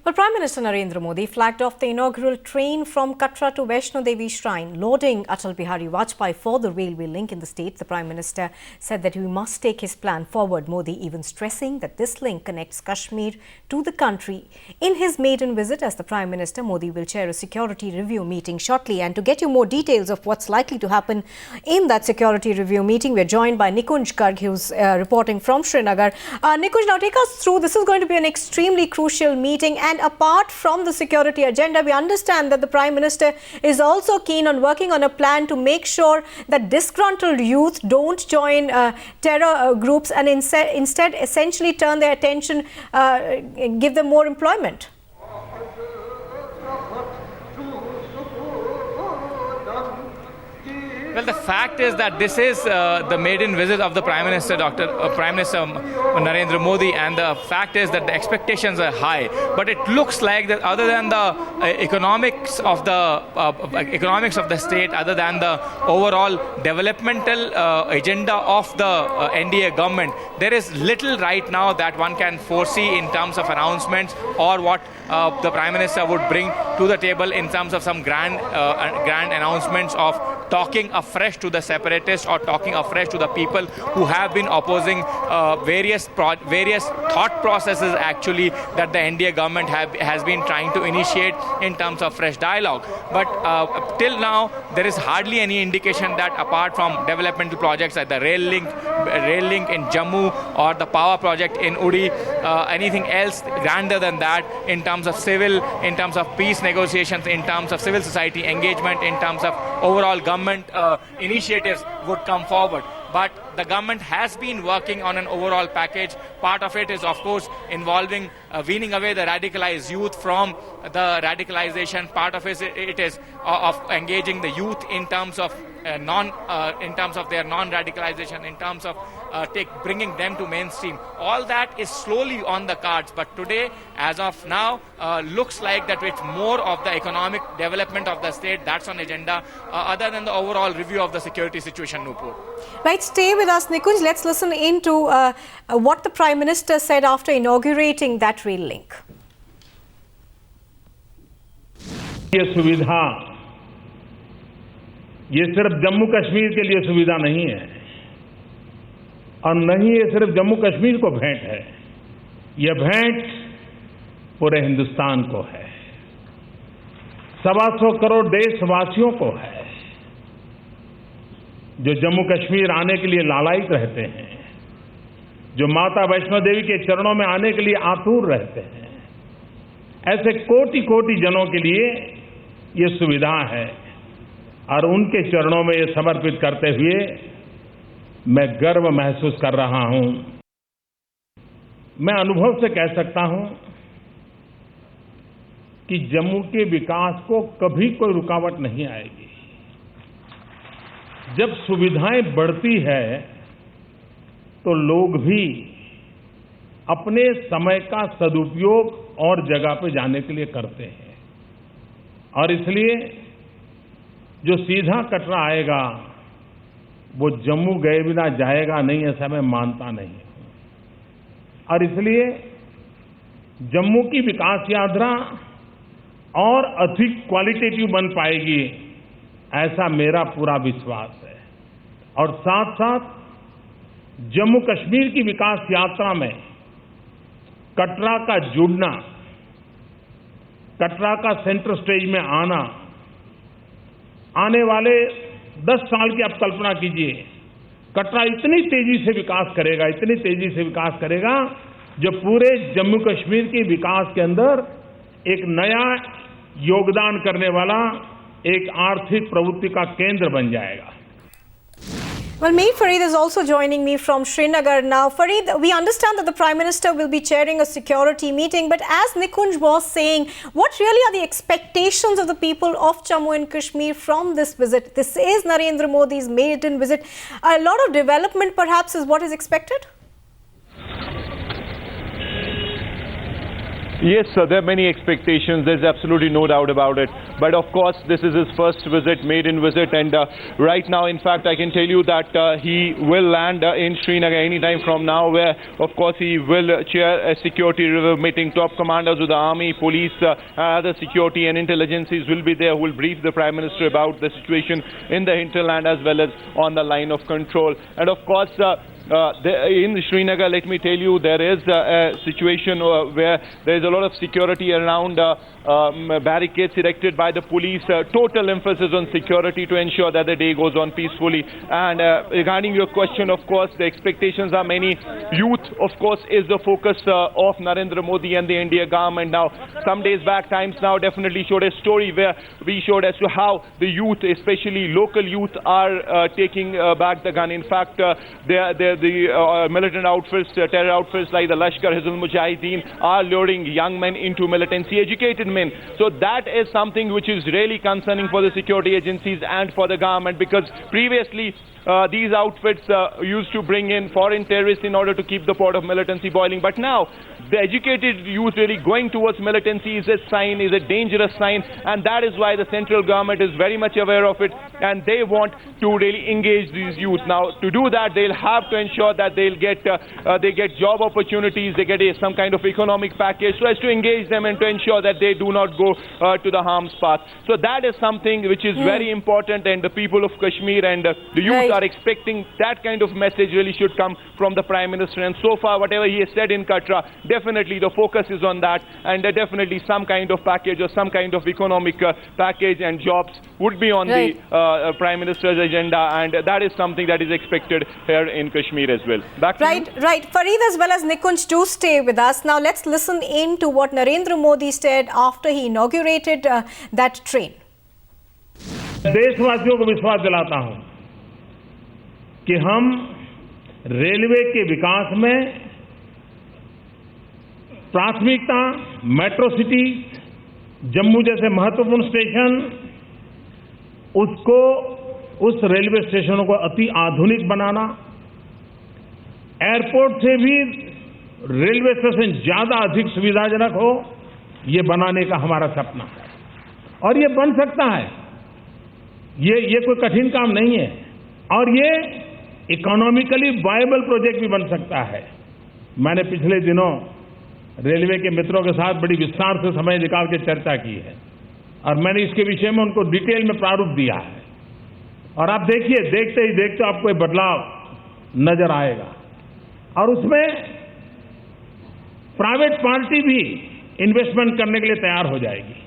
Well, Prime Minister Narendra Modi flagged off the inaugural train from Katra to Vaishno Devi Shrine, lauding Atal Bihari Vajpayee for the railway link in the state. The Prime Minister said that we must take his plan forward. Modi even stressing that this link connects Kashmir to the country. In his maiden visit as the Prime Minister, Modi will chair a security review meeting shortly. And to get you more details of what's likely to happen in that security review meeting, we're joined by Nikunj Garg, who's reporting from Srinagar. Nikunj, now take us through. This is going to be an extremely crucial meeting. And apart from the security agenda, we understand that the Prime Minister is also keen on working on a plan to make sure that disgruntled youth don't join terror groups and instead essentially turn their attention, give them more employment. Well, the fact is that this is the maiden visit of the Prime Minister, Prime Minister Narendra Modi, and the fact is that the expectations are high. But it looks like that other than the economics of the state, other than the overall developmental agenda of the NDA government, there is little right now that one can foresee in terms of announcements or what the Prime Minister would bring to the table in terms of some grand announcements of talking afresh to the separatists or talking afresh to the people who have been opposing various thought processes actually that the NDA government has been trying to initiate in terms of fresh dialogue. But till now, there is hardly any indication that apart from developmental projects like the rail link in Jammu or the power project in Udi, anything else grander than that in terms of civil, in terms of peace negotiations, in terms of civil society engagement, in terms of overall government initiatives would come forward. But the government has been working on an overall package. Part of it is, of course, involving weaning away the radicalized youth from the radicalization. Part of it is of engaging the youth in terms of their non-radicalization, in terms of bringing them to mainstream. All that is slowly on the cards. But today, as of now, looks like that it's more of the economic development of the state that's on agenda, other than the overall review of the security situation, Nupur. Right, stay with us, Nikunj. Let's listen into what the Prime Minister said after inaugurating that rail link. ये सुविधा ये सिर्फ जम्मू कश्मीर के लिए सुविधा नहीं है और न ही ये सिर्फ जम्मू कश्मीर को भेंट है, ये भेंट पूरे हिंदुस्तान को है, 125 करोड़ देशवासियों को है जो जम्मू कश्मीर आने के लिए लालायित रहते हैं, जो माता वैष्णो देवी के चरणों में आने के लिए आतुर रहते हैं। ऐसे कोटि कोटि जनों के लिए ये सुविधा है और उनके चरणों में ये समर्पित करते हुए मैं गर्व महसूस कर रहा हूं। मैं अनुभव से कह सकता हूं कि जम्मू के विकास को कभी कोई रुकावट नहीं आएगी। जब सुविधाएं बढ़ती है तो लोग भी अपने समय का सदुपयोग और जगह पे जाने के लिए करते हैं और इसलिए जो सीधा कटरा आएगा वो जम्मू गए बिना जाएगा नहीं, ऐसा मैं मानता नहीं हूं। और इसलिए जम्मू की विकास यात्रा और अधिक क्वालिटेटिव बन पाएगी, ऐसा मेरा पूरा विश्वास है। और साथ साथ जम्मू कश्मीर की विकास यात्रा में कटरा का जुड़ना, कटरा का सेंटर स्टेज में आना, आने वाले 10 साल की आप कल्पना कीजिए, कटरा इतनी तेजी से विकास करेगा, इतनी तेजी से विकास करेगा जो पूरे जम्मू कश्मीर के विकास के अंदर एक नया योगदान करने वाला एक आर्थिक प्रवृत्ति का केंद्र बन जाएगा। Well, Mir Farid is also joining me from Srinagar now. Farid, we understand that the Prime Minister will be chairing a security meeting, but as Nikunj was saying, what really are the expectations of the people of Jammu and Kashmir from this visit? This is Narendra Modi's maiden visit. A lot of development perhaps is what is expected? Yes, sir, there are many expectations. There's absolutely no doubt about it. But of course, this is his first visit, maiden visit, and right now, in fact, I can tell you that he will land in Srinagar anytime from now, where, of course, he will chair a security review meeting. Top commanders of the army, police, other security and intelligences will be there, who will brief the Prime Minister about the situation in the hinterland as well as on the line of control. And of course, in Srinagar, let me tell you, there is a situation where there is a lot of security around, barricades erected by the police, total emphasis on security to ensure that the day goes on peacefully. And regarding your question, of course, the expectations are many. Youth, of course, is the focus of Narendra Modi and the India government. Now, some days back, Times Now definitely showed a story where we showed as to how the youth, especially local youth, are taking back the gun. In fact, the militant outfits, terror outfits like the Lashkar, Hizbul Mujahideen are luring young men into militancy, educated men. So that is something which is really concerning for the security agencies and for the government, because previously these outfits used to bring in foreign terrorists in order to keep the pot of militancy boiling. But now, the educated youth really going towards militancy is a sign, is a dangerous sign, and that is why the central government is very much aware of it, and they want to really engage these youth. Now, to do that, they'll have to ensure that they get job opportunities, they get some kind of economic package, so as to engage them and to ensure that they do not go to the harm's path. So that is something which is very important, and the people of Kashmir and the youth are expecting that kind of message really should come from the Prime Minister. And so far, whatever he has said in Katra, definitely the focus is on that, and definitely some kind of package or some kind of economic package and jobs would be on the Prime Minister's agenda, and that is something that is expected here in Kashmir as well. Back to you. Right. Fareed as well as Nikunj do stay with us. Now let's listen in to what Narendra Modi said after he inaugurated that train. देशवासियों को विश्वास दिलाता हूं कि हम railway के विकास में प्राथमिकता मेट्रो सिटी, जम्मू जैसे महत्वपूर्ण स्टेशन, उस रेलवे स्टेशनों को अति आधुनिक बनाना, एयरपोर्ट से भी रेलवे स्टेशन ज्यादा अधिक सुविधाजनक हो, ये बनाने का हमारा सपना है और ये बन सकता है। ये कोई कठिन काम नहीं है और ये इकोनॉमिकली वायबल प्रोजेक्ट भी बन सकता है। मैंने पिछले दिनों रेलवे के मित्रों के साथ बड़ी विस्तार से समय निकाल के चर्चा की है और मैंने इसके विषय में उनको डिटेल में प्रारूप दिया है और आप देखिए, देखते ही देखते आपको ये बदलाव नजर आएगा और उसमें प्राइवेट पार्टी भी इन्वेस्टमेंट करने के लिए तैयार हो जाएगी।